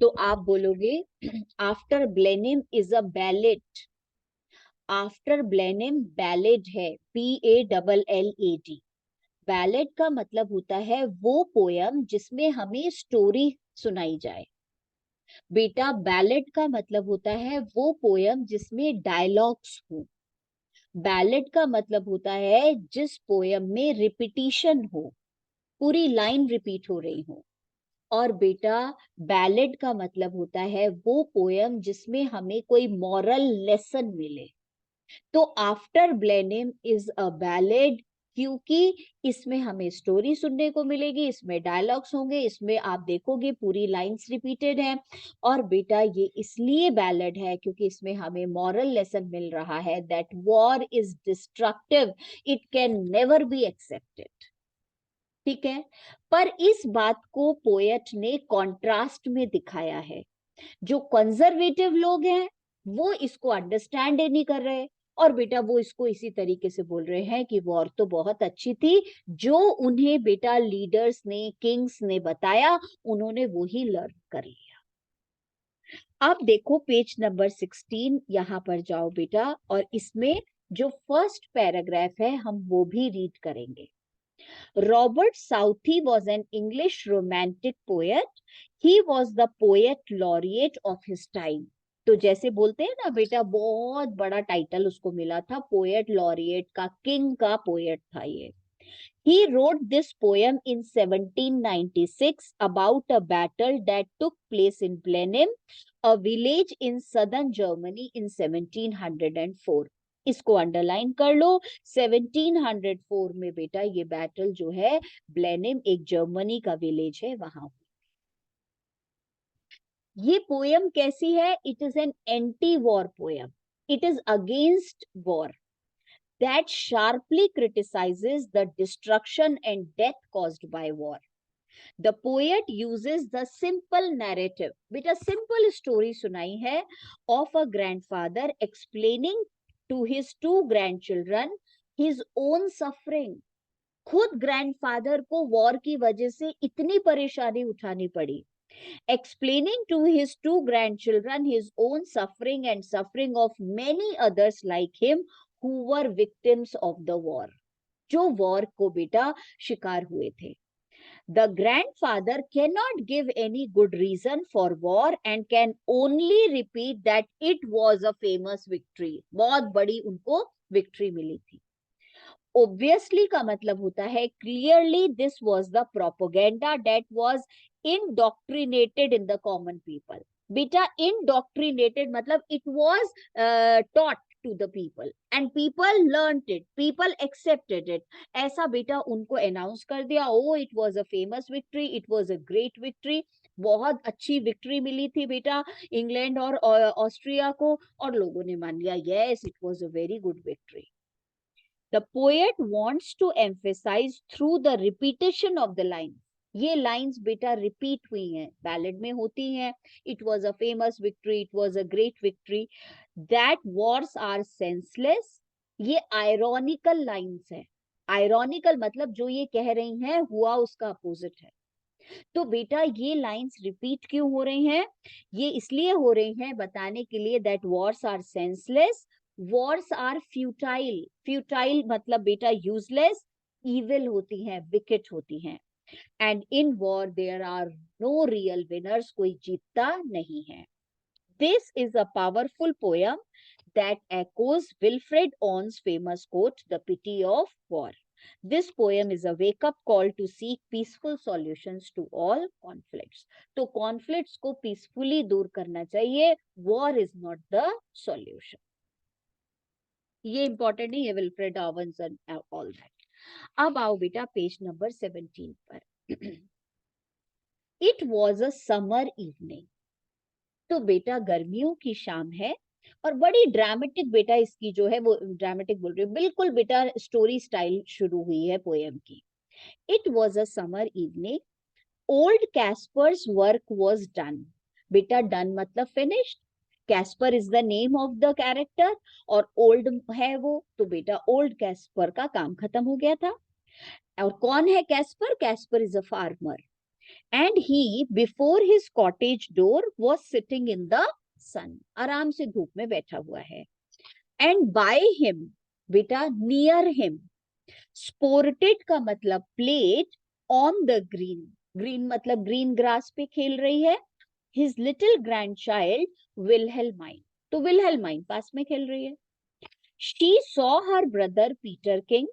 तो आप बोलोगे after Blenheim is a ballad. After Blenheim ballad है, PALLAD। बैलेड का मतलब होता है वो पोयम जिसमें हमें स्टोरी सुनाई जाए। बेटा बैलेड का मतलब होता है वो पोयम जिसमें डायलॉग्स हो। बैलेड का मतलब होता है जिस पोयम में रिपीटिशन हो, पूरी लाइन रिपीट हो रही हो। और बेटा बैलेड का मतलब होता है वो पोयम जिसमें हमें कोई मॉरल लेसन मिले। तो after Blenheim is a ballad क्योंकि इसमें हमें स्टोरी सुनने को मिलेगी, इसमें डायलॉग्स होंगे, इसमें आप देखोगे पूरी लाइंस रिपीटेड हैं। और बेटा ये इसलिए बैलेड है क्योंकि इसमें हमें मॉरल लेसन मिल रहा है that war is destructive, it can never be accepted. ठीक है। पर इस बात को पोएट ने कॉन्ट्रास्ट में दिखाया है। जो कंजर्वेटिव लोग हैं वो इसको अंडरस्टैंड ही नहीं कर रहे, और बेटा वो इसको इसी तरीके से बोल रहे हैं कि वॉर तो बहुत अच्छी थी, जो उन्हें बेटा लीडर्स ने, किंग्स ने बताया, उन्होंने वो ही लर्न कर लिया। अब देखो पेज नंबर 16, यहां पर जाओ बेटा, और इसमें जो फर्स्ट पैराग्राफ है हम वो भी रीड करेंगे। Robert Southey was an English romantic poet. He was the poet laureate of his time. तो जैसे बोलते हैं ना बेटा, बहुत बड़ा टाइटल उसको मिला था, पोएट लॉरिएट का, किंग का पोएट था ये। He wrote this poem in 1796 about a battle that took place in Blenheim, a village in southern Germany in 1704. इसको अंडरलाइन कर लो। 1704 में बेटा ये बैटल जो है, ब्लेनिम एक जर्मनी का विलेज है, वहां। ये पोयम कैसी है? It is an anti war poem, it is against war, that sharply criticizes the destruction and death caused by war. The poet uses the simple narrative, बेटा simple story सुनाई है, of a grandfather explaining to his two grandchildren his own suffering. खुद grandfather को war की वजह से इतनी परेशानी उठानी पड़ी। Explaining to his two grandchildren his own suffering and suffering of many others like him who were victims of the war, जो वॉर को बेटा शिकार हुए थे। The grandfather cannot give any good reason for war and can only repeat that it was a famous victory. बहुत बड़ी उनको victory मिली थी। Obviously का मतलब होता है clearly this was the propaganda that was indoctrinated in the common people. बेटा indoctrinated मतलब it was taught to the people and people learned it, people accepted it. ऐसा बेटा उनको अनाउंस कर दिया, oh it was a famous victory, it was a great victory, बहुत अच्छी victory मिली थी बेटा इंग्लैंड और ऑस्ट्रिया को, और लोगों ने मान लिया yes it was a very good victory. The poet wants to emphasize through the repetition of the lines. ये लाइंस बेटा रिपीट हुई हैं, बैलेड में होती हैं। It was a famous victory, it was a great victory, that wars are senseless. ये ironical lines है। Ironical मतलब जो ये कह रही हैं हुआ उसका अपोजिट है। तो बेटा ये लाइंस रिपीट क्यों हो रही हैं? ये इसलिए हो रही हैं बताने के लिए that wars are senseless, wars are futile. Futile मतलब बेटा यूजलेस, इविल होती हैं, विकेट होती हैं। And in war there are no real winners, कोई जीतता नहीं है। This is a powerful poem that echoes Wilfred On's famous quote, "The pity of war." This poem is a wake-up call to seek peaceful solutions to all conflicts. तो conflicts को peacefully दूर करना चाहिए, war is not the solution. ये important नहीं है, Wilfred ऑवेंस and all that. अब आओ बेटा पेज नंबर 17 पर। It was a summer evening. तो बेटा गर्मियों की शाम है, और बड़ी ड्रामेटिक बेटा इसकी जो है, वो ड्रामेटिक बोल रही है, बिल्कुल बेटा स्टोरी स्टाइल शुरू हुई है पोएम की। It was a summer evening, old Caspar's work was done. बेटा डन मतलब finished, Caspar is the name of the character, और ओल्ड है वो, तो बेटा ओल्ड कैस्पर का काम खत्म हो गया था। और कौन है Caspar? Caspar is a farmer. And he before his cottage door was sitting in the sun, आराम से धूप में बैठा हुआ है. एंड बाय हिम, बेटा नियर हिम, स्पोर्टेड का मतलब played on the green, green मतलब ग्रीन ग्रास पे खेल रही है, his little grand child Wilhelmine, तो विल्हेल्माइन पास में खेल रही है. She saw her brother Peterkin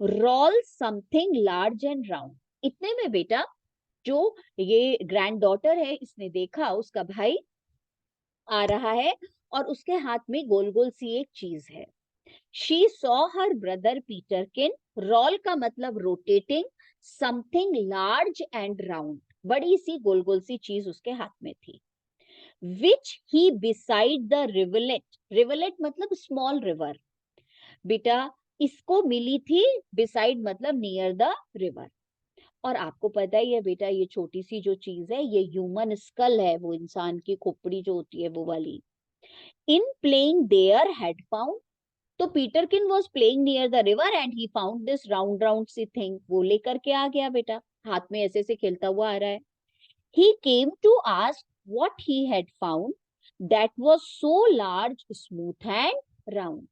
roll something large and round. इतने में बेटा जो ये ग्रैंड डॉटर है इसने देखा उसका भाई आ रहा है और उसके हाथ में गोल गोल सी एक चीज है. She saw her brother Peterkin roll का मतलब rotating something large and round, बड़ी सी गोल गोल सी चीज उसके हाथ में थी. Which he beside the rivulet, rivulet मतलब small river, बेटा इसको मिली थी, beside मतलब near the river. और आपको पता ही है बेटा ये छोटी सी जो चीज है ये ह्यूमन स्कल है, वो इंसान की खोपड़ी जो होती है वो वाली. In playing there had found, तो Peterkin was playing near the river and he found this round round sea thing, वो लेकर के आ गया बेटा, हाथ में ऐसे से खेलता हुआ आ रहा है. He came to ask what he had found that was so large smooth and round.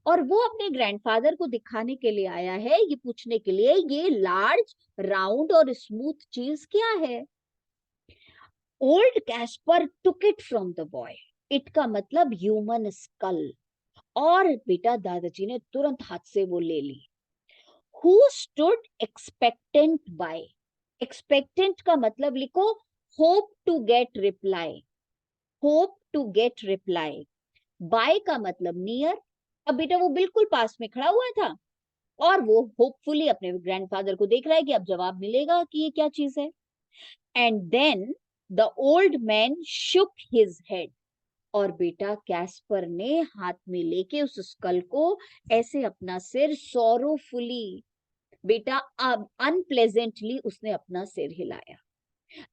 और वो अपने ग्रैंडफादर को दिखाने के लिए आया है, ये पूछने के लिए ये लार्ज राउंड और स्मूथ चीज क्या है. Old Caspar took it from the boy, it का मतलब ह्यूमन स्कल, और बेटा दादाजी ने तुरंत हाथ से वो ले ली. Who stood expectant by, expectant का मतलब लिखो hope to get reply, hope to get reply. by का मतलब near, अब बेटा वो बिल्कुल पास में खड़ा हुआ था और वो होपफुली अपने ग्रैंडफादर को देख रहा है कि अब जवाब मिलेगा कि ये क्या चीज है. And then the old man shook his head, और बेटा कैस्पर ने हाथ में लेके उस स्कल को ऐसे अपना सिर सॉरोफुली, बेटा अब अनप्लेजेंटली उसने अपना सिर हिलाया.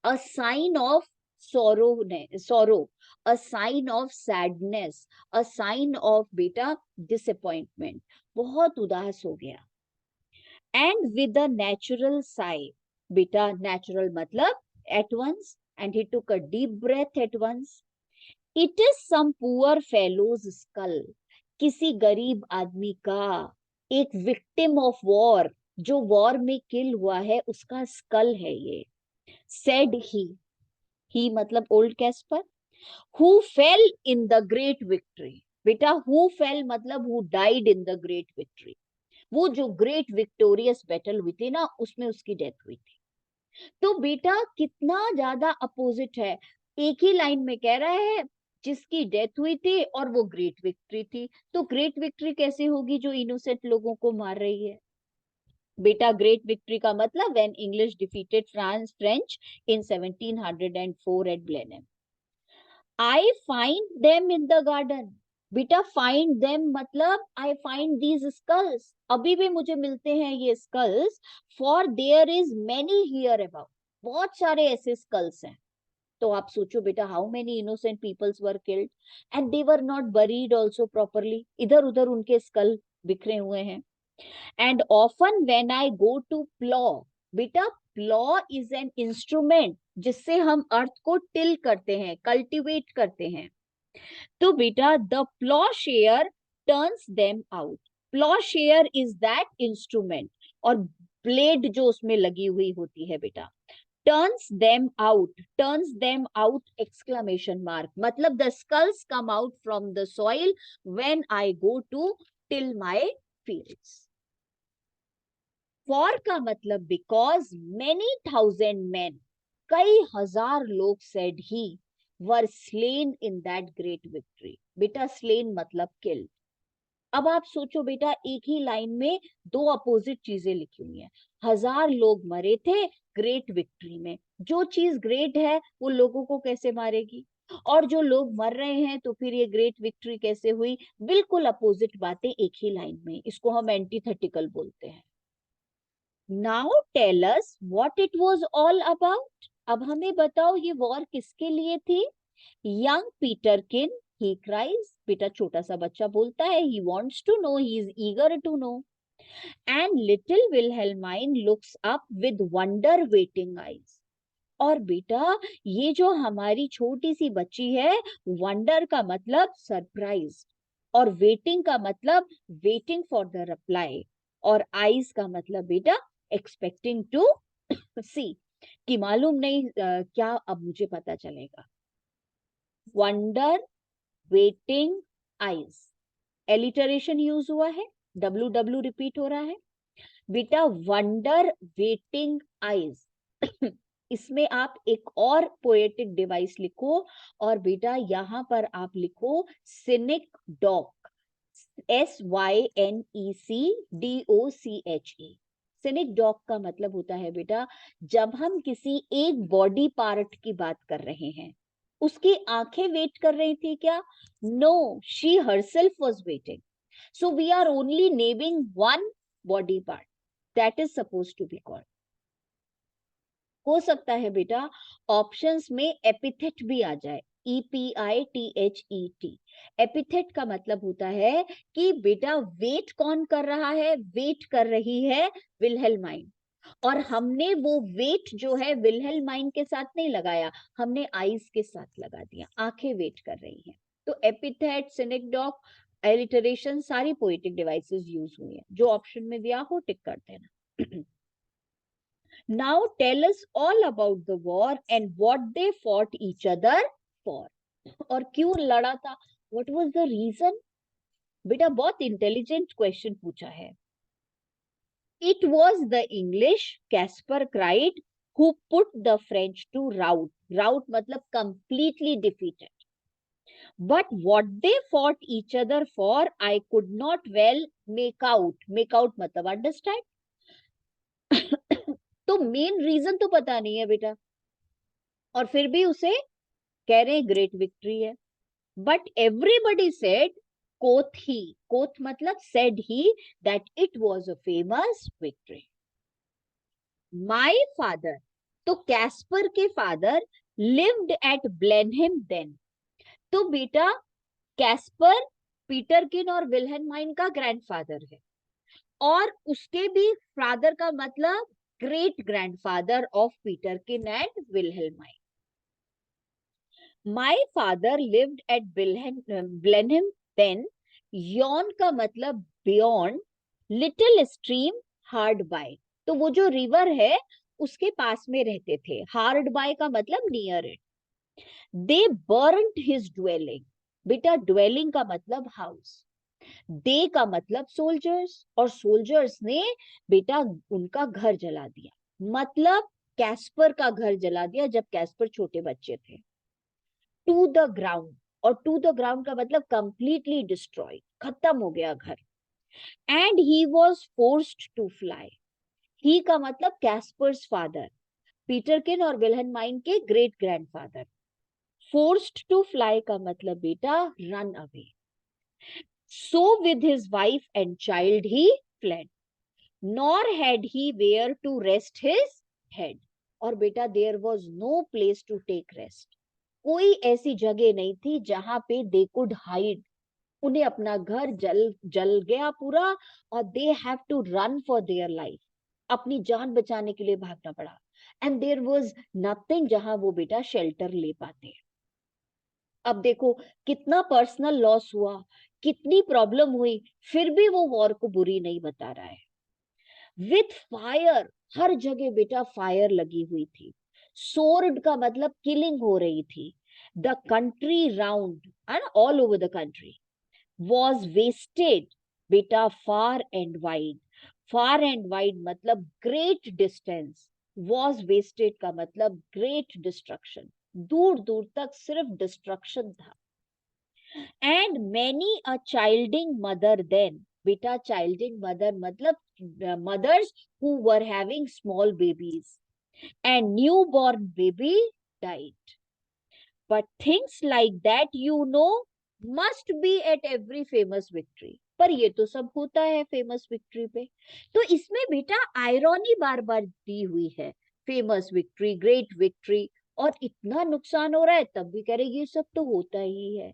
A sign of sorrow, a sign of sadness, a sign of बेटा disappointment, बहुत उदास हो गया. And with a natural sigh, बेटा natural मतलब at once, and he took a deep breath at once. It is some poor fellow's skull, किसी गरीब आदमी का, एक विक्टिम ऑफ वॉर, जो वॉर में किल हुआ है उसका स्कल है ये. सेड ही मतलब old Caspar, who fail in the great victory, बेटा हु फेल मतलब who died in the great victory, वो जो ग्रेट विक्टोरियस बैटल हुई थी ना उसमें उसकी डेथ हुई थी. तो बेटा कितना ज्यादा अपोजिट है, एक ही लाइन में कह रहा है जिसकी डेथ हुई थी और वो ग्रेट विक्ट्री थी. तो ग्रेट विक्ट्री कैसे होगी जो इनोसेंट लोगों को मार रही है. बेटा ग्रेट विक्ट्री का मतलब when English defeated French in 1704 at Blenheim. I find them in the garden, बेटा फाइंड देम मतलब आई फाइंड दीज स्कल्स, अभी भी मुझे मिलते हैं ये skulls. For there is many here about, बहुत सारे ऐसे स्कल्स हैं. तो आप सोचो बेटा how many innocent peoples were killed and they were not buried also properly, इधर उधर उनके स्कल बिखरे हुए हैं. And often when I go to plough, बेटा प्लॉ इज एन इंस्ट्रूमेंट जिससे हम अर्थ को टिल करते हैं, कल्टीवेट करते हैं. तो बेटा the ploughshare turns them out, ploughshare is that instrument, और ब्लेड जो उसमें लगी हुई होती है बेटा, turns them out exclamation mark, मतलब the skulls come out from the soil when I go to till my fields. For का मतलब because many thousand men, कई हजार लोग said he were slain in that great victory, बेटा slain मतलब killed. अब आप सोचो बेटा एक ही लाइन में दो अपोजिट चीजें लिखी हुई हैं. हजार लोग मरे थे ग्रेट विक्ट्री में, जो चीज ग्रेट है वो लोगों को कैसे मारेगी, और जो लोग मर रहे हैं तो फिर ये ग्रेट विक्ट्री कैसे हुई. बिल्कुल अपोजिट बातें एक ही लाइन में, इसको हम एंटीथेटिकल बोलते हैं. Now tell us what it was all about, अब हमें बताओ ये वॉर किसके लिए थी. यंग पीटरकिन he cries, बेटा छोटा सा बच्चा बोलता है, he wants to know, he is eager to know. And little Wilhelmine looks up with wonder waiting eyes, और बेटा ये जो हमारी छोटी सी बच्ची है, वंडर का मतलब सरप्राइज, और वेटिंग का मतलब वेटिंग फॉर द रिप्लाई, और आईज का मतलब बेटा एक्सपेक्टिंग टू सी, कि मालूम नहीं क्या अब मुझे पता चलेगा। Wonder, waiting, eyes, alliteration use हुआ है, डब्ल्यू डब्ल्यू रिपीट हो रहा है। बेटा वंडर, वेटिंग, आईज इसमें आप एक और पोएटिक डिवाइस लिखो, और बेटा यहां पर आप लिखो synecdoche, SYNECDOCHE। Synecdoche का मतलब होता है बेटा, जब हम किसी एक बॉडी पार्ट की बात कर रहे हैं, उसकी आंखें वेट कर रही थी क्या? No, she herself was waiting. So we are only naming one body part that is supposed to be called. हो सकता है बेटा ऑप्शंस में एपिथेट भी आ जाए, EPITHET। एपिथेट का मतलब होता है कि बेटा वेट कौन कर रहा है? वेट कर रही है विल्हेल्माइन, और हमने वो वेट जो है विल्हेल्माइन के साथ नहीं लगाया, हमने आईज के साथ लगा दिया, आंखें वेट कर रही हैं। तो एपिथेट, सिनेक्डॉक, एलिटरेशन, सारी पोएटिक डिवाइसेस यूज हुई हैं। जो ऑप्शन में दिया हो टिक कर देना। Now tell us all about the war and what they fought each other for. और क्यों लड़ा था, व्हाट वाज द रीजन? बेटा बहुत इंटेलिजेंट क्वेश्चन पूछा है। It was the English, Caspar cried, who put the French to rout. Rout मतलब completely defeated. But what they fought each other for, I could not well make out. Make out मतलब understand. तो main reason तो पता नहीं है बेटा, और फिर भी उसे कह रहे हैं ग्रेट विक्ट्री है। बट एवरीबडी सेड, कोथ ही, कोथ मतलब said he, that it was a famous victory. My father, तो कैस्पर के father lived at Blenheim then. तो बेटा कैस्पर पीटरकिन और विल्हेल्माइन का ग्रैंडफादर है, और उसके भी फादर का मतलब great grandfather of Peterkin and Wilhelmine. My father lived at Blenheim then, yon का मतलब beyond, little stream hard by. तो वो जो रिवर है उसके पास में रहते थे, हार्ड बाय का मतलब near it. They burned his dwelling, बेटा ड्वेलिंग का मतलब हाउस, दे का मतलब सोल्जर्स, और सोल्जर्स ने बेटा उनका घर जला दिया, मतलब कैस्पर का घर जला दिया जब कैस्पर छोटे बच्चे थे। टू द ग्राउंड, और टू द ग्राउंड का मतलब कंप्लीटली डिस्ट्रॉय, खत्म हो गया घर। And he was forced to fly, he का मतलब कैस्पर्स फादर, पीटरकिन और विल्हेल्माइन के great grandfather. Forced to fly का मतलब बेटा run away. So with his wife and child he fled, nor had he where to rest his head. और बेटा there was no place to take rest, कोई ऐसी जगह नहीं थी जहां पे दे कुड हाइड। उन्हें अपना घर जल जल गया पूरा, और they have to run for their life, अपनी जान बचाने के लिए भागना पड़ा। एंड देयर वाज नथिंग जहां वो बेटा शेल्टर ले पाते। अब देखो कितना पर्सनल लॉस हुआ, कितनी प्रॉब्लम हुई, फिर भी वो वॉर को बुरी नहीं बता रहा है। विथ फायर, हर जगह बेटा फायर लगी हुई थी। सोर्ड का मतलब किलिंग हो रही थी। The country round and all over the country was wasted, बेटा far and wide. Far and wide मतलब ग्रेट डिस्टेंस, वॉज वेस्टेड का मतलब ग्रेट डिस्ट्रक्शन, दूर दूर तक सिर्फ डिस्ट्रक्शन था। And many a childing mother then, बेटा चाइल्डिंग मदर मतलब mothers who were having small babies and newborn baby died. But things like that must be at every famous victory. पर ये तो सब होता है फेमस विक्ट्री पे। तो इसमें बेटा आयरॉनी बार बार दी हुई है, फेमस विक्ट्री, ग्रेट विक्ट्री, और इतना नुकसान हो रहा है तब भी कह रहे ये सब तो होता ही है।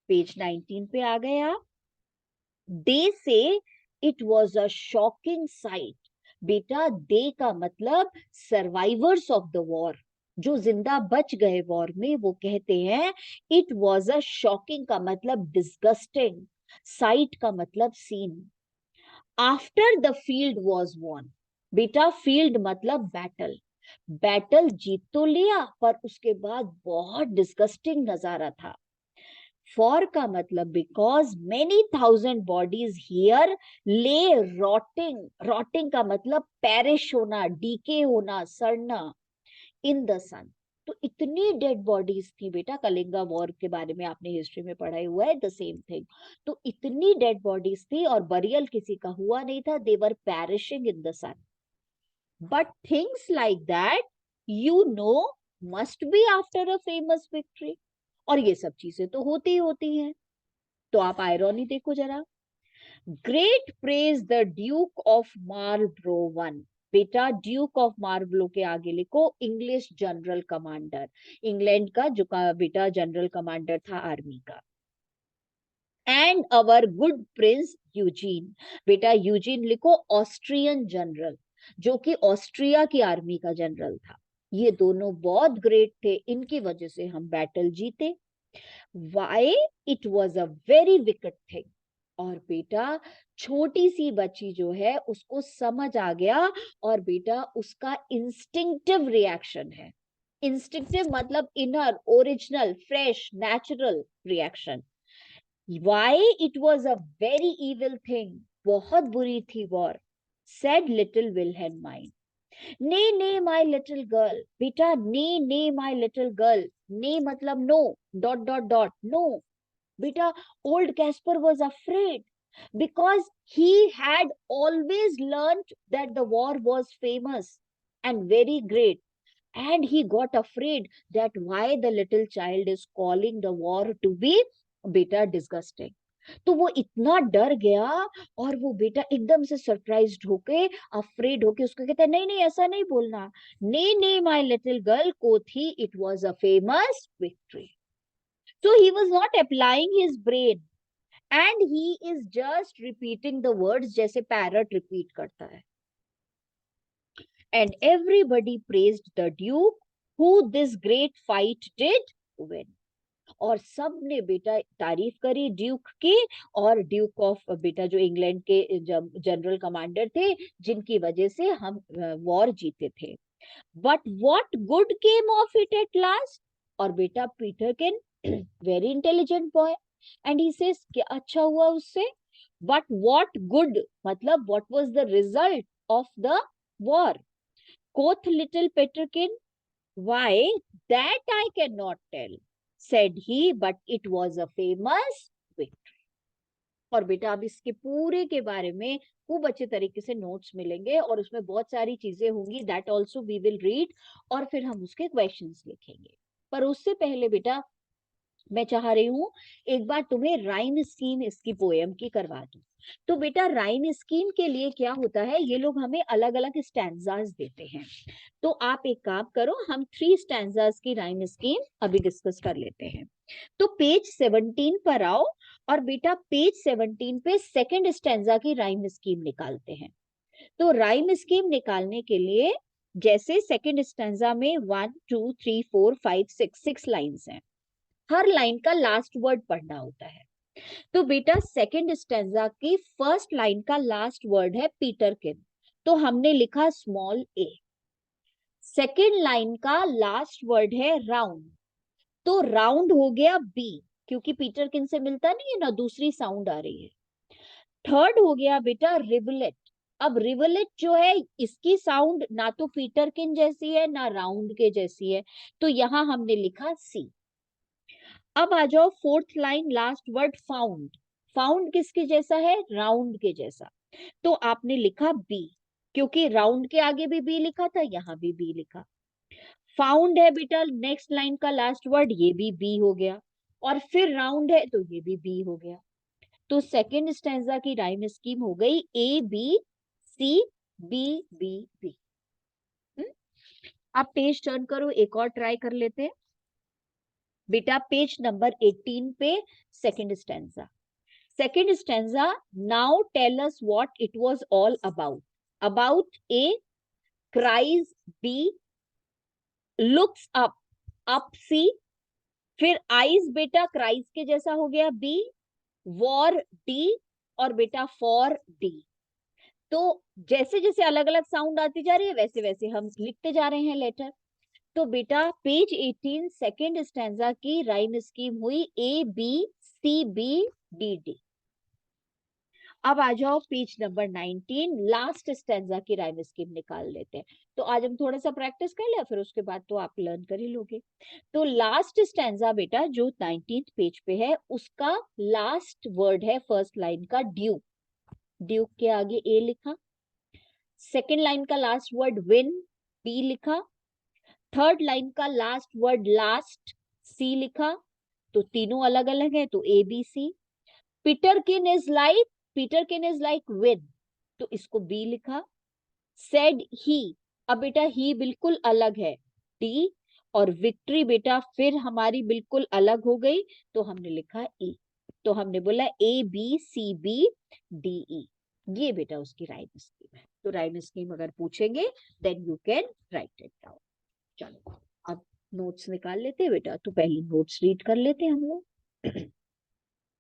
पेज 19 पे आ गए आप। They say it was a shocking sight, बेटा दे का मतलब सर्वाइवर्स ऑफ द वॉर, जो जिंदा बच गए वॉर में, वो कहते हैं इट वॉज अ शॉकिंग का मतलब डिस्गस्टिंग, साइट का मतलब scene. After the field was won, बेटा फील्ड मतलब बैटल, बैटल जीत तो लिया पर उसके बाद बहुत डिस्गस्टिंग नजारा था। फॉर का मतलब because many thousand bodies here ले रॉटिंग, रॉटिंग का मतलब पेरिश होना, डीके होना, सड़ना, इन द सन। तो इतनी डेड बॉडीज थी बेटा, कलिंगा वॉर के बारे में आपने हिस्ट्री में पढ़ा हुआ है, द सेम थिंग। तो इतनी डेड बॉडीज थी और बरियल किसी का हुआ नहीं था, they were perishing in the sun. But things like that you know must be after a famous victory, और ये सब चीजें तो होती ही होती हैं। तो आप आयरॉनी देखो जरा, great praise the duke of Marlborough won, बेटा ड्यूक ऑफ मार्लब्रो के आगे लिखो इंग्लिश जनरल कमांडर, इंग्लैंड का जो का बेटा जनरल कमांडर था आर्मी का। And our good Prince Eugene, बेटा यूजीन लिखो ऑस्ट्रियन जनरल, जो कि ऑस्ट्रिया की आर्मी का जनरल था। ये दोनों बहुत ग्रेट थे, इनकी वजह से हम बैटल जीते। Why, it was a very wicked thing, और बेटा छोटी सी बच्ची जो है उसको समझ आ गया, और बेटा उसका इंस्टिंक्टिव रिएक्शन है, इंस्टिंक्टिव मतलब inner, original, fresh, natural reaction. Why, it was a very evil thing, बहुत बुरी थी वॉर, सेड लिटिल विल्हेल्माइन। ने ने माई लिटिल गर्ल, बेटा ने माई लिटिल गर्ल, ने मतलब no, dot dot dot no. Beta, old Casper was afraid because he had always learned that the war was famous and very great. And he got afraid that why the little child is calling the war to be beta disgusting. तो वो इतना डर गया, और वो बेटा एकदम से सरप्राइज्ड होके, अफ्रेड होके उसको कहता है नहीं नहीं ऐसा नहीं बोलना, ने माई लिटिल गर्ल को थी, it was a famous victory. So he was not applying his brain and he is just repeating the words जैसे parrot repeat करता है। And everybody praised the Duke who this great fight did win. और सब ने बेटा तारीफ करी Duke की, और ड्यूक ऑफ बेटा जो इंग्लैंड के जनरल कमांडर थे, जिनकी वजह से हम वॉर जीते थे। But what good came of it at last, और बेटा Peterkin very intelligent boy, and he says क्या अच्छा हुआ उससे, बट व्हाट गुड मतलब what was the result of the war. Quoth little Peterkin, why that I can not tell, said he, but it was a famous victory. और बेटा अब इसके पूरे के बारे में खूब अच्छे तरीके से नोट्स मिलेंगे, और उसमें बहुत सारी चीजें होंगी, that also we will read, और फिर हम उसके क्वेश्चंस लिखेंगे। पर उससे पहले बेटा मैं चाह रही हूं एक बार तुम्हें राइम स्कीम इसकी पोएम की करवा दूं। तो बेटा राइम स्कीम के लिए क्या होता है, ये लोग हमें अलग अलग स्टैंजास देते हैं। तो आप एक काम करो, हम 3 स्टैंजास की राइम स्कीम अभी डिस्कस कर लेते हैं। तो पेज 17 पर आओ, और बेटा पेज 17 पे सेकंड स्टैंजा की राइम स्कीम निकालते हैं। तो राइम स्कीम निकालने के लिए, जैसे सेकंड स्टैंजा में 1 2 3 4 5 6 लाइंस हैं, हर लाइन का लास्ट वर्ड पढ़ना होता है। तो बेटा सेकंड स्टैंजा की फर्स्ट लाइन का लास्ट वर्ड है पीटर किन, तो हमने लिखा स्मॉल ए। सेकंड लाइन का लास्ट वर्ड है राउंड, तो राउंड हो गया बी, क्योंकि पीटर किन से मिलता नहीं है ना, दूसरी साउंड आ रही है। थर्ड हो गया बेटा रिवलेट, अब रिवलेट जो है इसकी साउंड ना तो पीटर किन जैसी है ना राउंड के जैसी है, तो यहां हमने लिखा सी। अब आ जाओ fourth line last word found, found किसके जैसा है, राउंड के जैसा, तो आपने लिखा बी, क्योंकि राउंड के आगे भी बी लिखा था, यहां भी बी लिखा। फाउंड है बेटा नेक्स्ट लाइन का लास्ट वर्ड, ये भी बी हो गया, और फिर राउंड है तो ये भी बी हो गया। तो सेकेंड स्टैंजा की राइम स्कीम हो गई A B C B B B. अब पेज टर्न करो, एक और ट्राई कर लेते हैं बेटा, पेज नंबर 18 पे second stanza. Second stanza, now tell us what it was all about. About A, cries B, looks up, up C, फिर आइज बेटा क्राइज के जैसा हो गया बी, वॉर डी, और बेटा फॉर डी। तो जैसे जैसे अलग अलग साउंड आती जा रही है वैसे वैसे हम लिखते जा रहे हैं लेटर। तो बेटा पेज 18 सेकेंड स्टैंजा की राइम स्कीम हुई A B C B D D. अब आ जाओ पेज नंबर 19, लास्ट स्टैंजा की राइम स्कीम निकाल लेते हैं। तो आज हम थोड़ा सा प्रैक्टिस कर ले, फिर उसके बाद तो आप लर्न कर ही लोगे। तो लास्ट स्टैंजा बेटा जो 19th पेज पे है उसका लास्ट वर्ड है फर्स्ट लाइन का ड्यू। ड्यू के आगे ए लिखा, सेकेंड लाइन का लास्ट वर्ड विन, बी लिखा, थर्ड लाइन का लास्ट वर्ड लास्ट, सी लिखा। तो तीनों अलग अलग है तो A B C. Peterkin is like, Peterkin is like win, तो इसको बी लिखा। सेड ही, अब बेटा ही बिल्कुल अलग है, डी। और विक्ट्री बेटा फिर हमारी बिल्कुल अलग हो गई तो हमने लिखा ई। तो हमने बोला A B C B D E, ये बेटा उसकी राइम स्कीम है। तो राइम स्कीम अगर पूछेंगे then you can write it down. चलो अब नोट्स निकाल लेते हैं बेटा, तो पहले नोट्स रीड कर लेते हैं हम लोग।